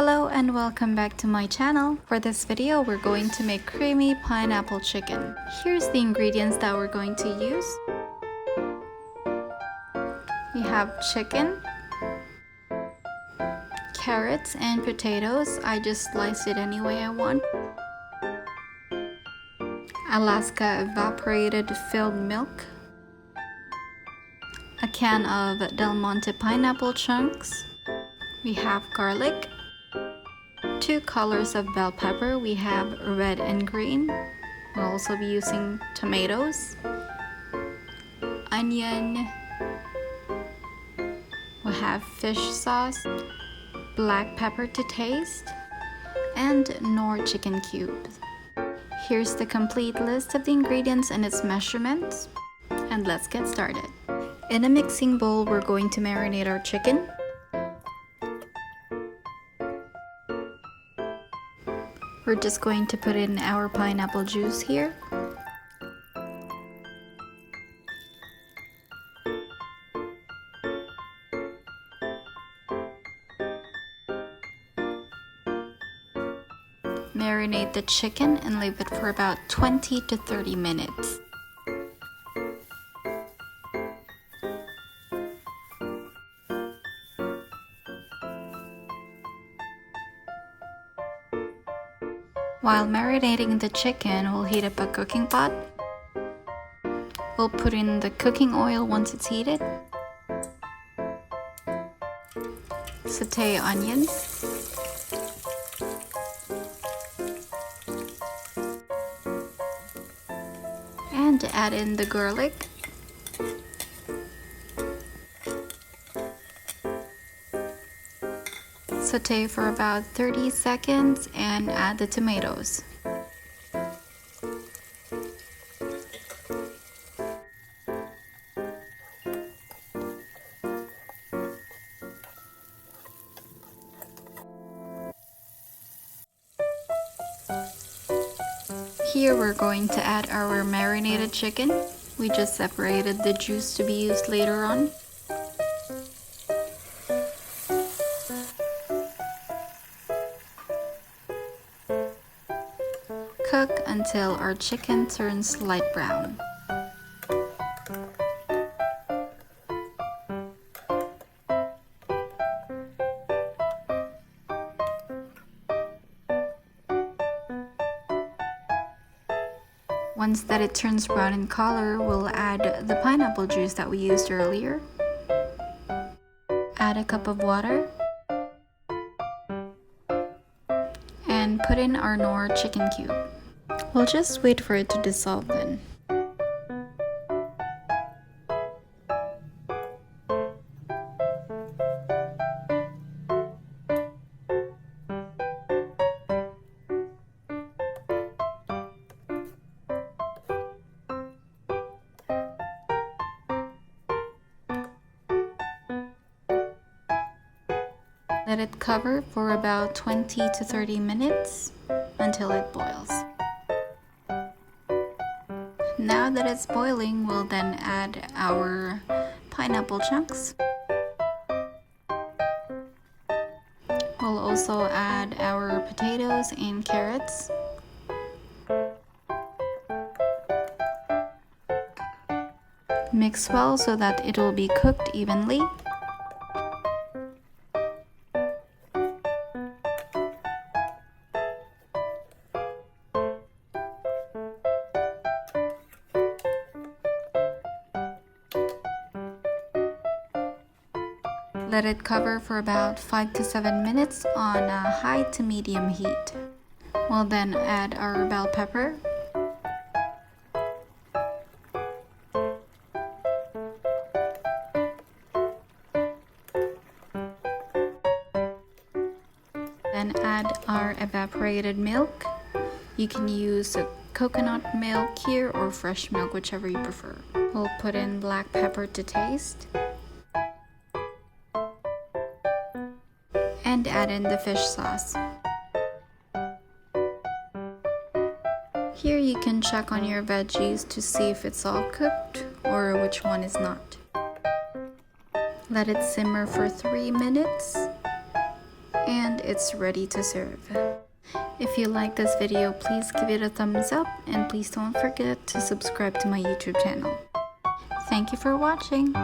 Hello and welcome back to my channel. For this video, we're going to make creamy pineapple chicken. Here's the ingredients that we're going to use. We have chicken, carrots and potatoes. I just slice it any way I want. Alaska evaporated filled milk. A can of Del Monte pineapple chunks. We have garlic. 2 colors of bell pepper. We have red and green. We'll also be using tomatoes, onion. We'll have fish sauce, black pepper to taste, and Knorr chicken cubes. Here's the complete list of the ingredients and its measurements, and let's get started. In a mixing bowl, we're going to marinate our chicken. We're just going to put in our pineapple juice here. Marinate the chicken and leave it for about 20 to 30 minutes. While marinating the chicken, we'll heat up a cooking pot. We'll put in the cooking oil once it's heated. Sauté onions. And add in the garlic. Sauté for about 30 seconds and add the tomatoes. Here we're going to add our marinated chicken. We just separated the juice to be used later on. Cook until our chicken turns light brown. Once that it turns brown in color, we'll add the pineapple juice that we used earlier. Add a cup of water. And put in our Knorr chicken cube. We'll just wait for it to dissolve then. Let it cover for about 20 to 30 minutes until it boils. Now that it's boiling, we'll then add our pineapple chunks. We'll also add our potatoes and carrots. Mix well so that it will be cooked evenly. Let it cover for about 5 to 7 minutes on a high to medium heat. We'll then add our bell pepper. Then add our evaporated milk. You can use coconut milk here or fresh milk, whichever you prefer. We'll put in black pepper to taste. And add in the fish sauce. Here you can check on your veggies to see if it's all cooked or which one is not. Let it simmer for 3 minutes and it's ready to serve. If you like this video, please give it a thumbs up and please don't forget to subscribe to my YouTube channel. Thank you for watching.